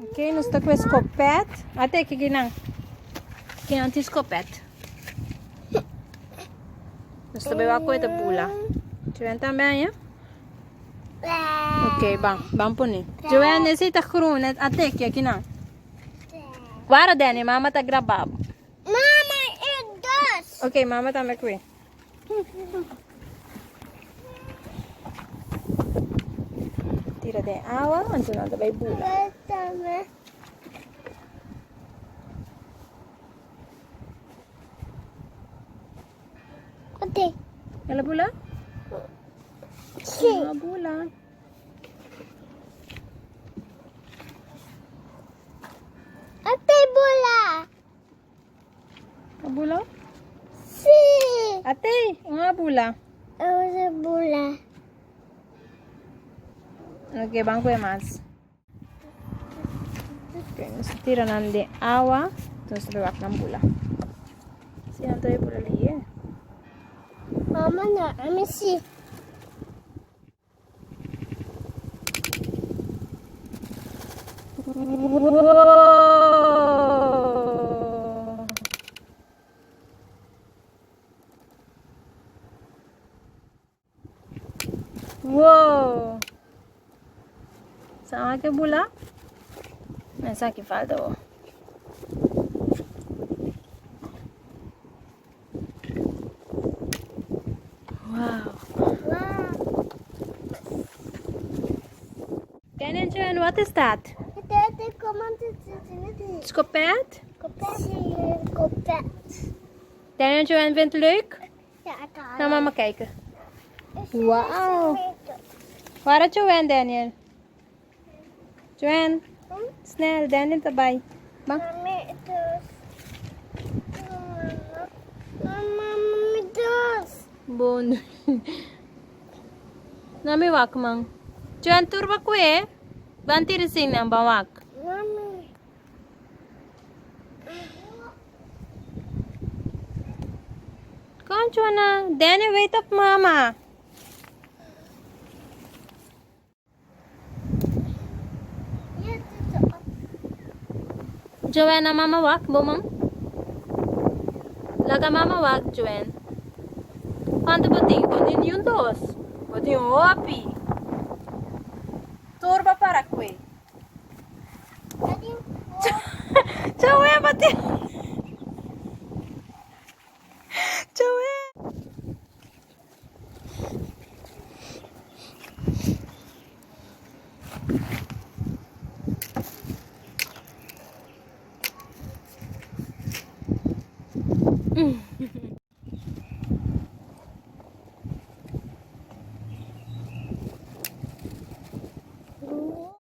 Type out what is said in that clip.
Ok, nu stă cu escopet. Até que ginang. Que não te escopet. Nu stă beba cu esta pula. Joanne também, ja? Ok, vamos punir. Joanne, necessita groen. Até que aqui não. Guarda, Dani, mama tá gravando. Mama, é doce. Ok, mama também aqui. Tira de água, antes não vai pula. Até. Ela pula? Sim. Ela pula. Até bola. Ela pula? Sim. Até, uma pula. Eu uso bola. Ok, banco é mais. Ok, nós tira nan de água, então você vai com pula. Se não tem pula ali, é? Mama, não. Let me see. Wow! Sama que pula? Essa aqui falta, ó. Wow! Wow. Daniel, what is that? Até como te Escopet? Sim, copet. Daniel, vindt het leuk? Ja, ik haal. Naar mama kijken. Wauw. Waar is Joanne, Daniel? Joanne, snel, Daniel erbij. Bang. Mami, dus. Mama, dus. Bon. Nami wak mang. Joanne, turba ko eh. Banti rin ang bawak. Mami. Come on, Joanna. Daniel, wait up, mama. Ja, dit is Joanna, mama wak, bomang. Laga mama wak, Joanne. Quanto botinho? Botinho yung dos. Botinho opi. Turba para kwe. Joanne, botinho. Joanne. Mm.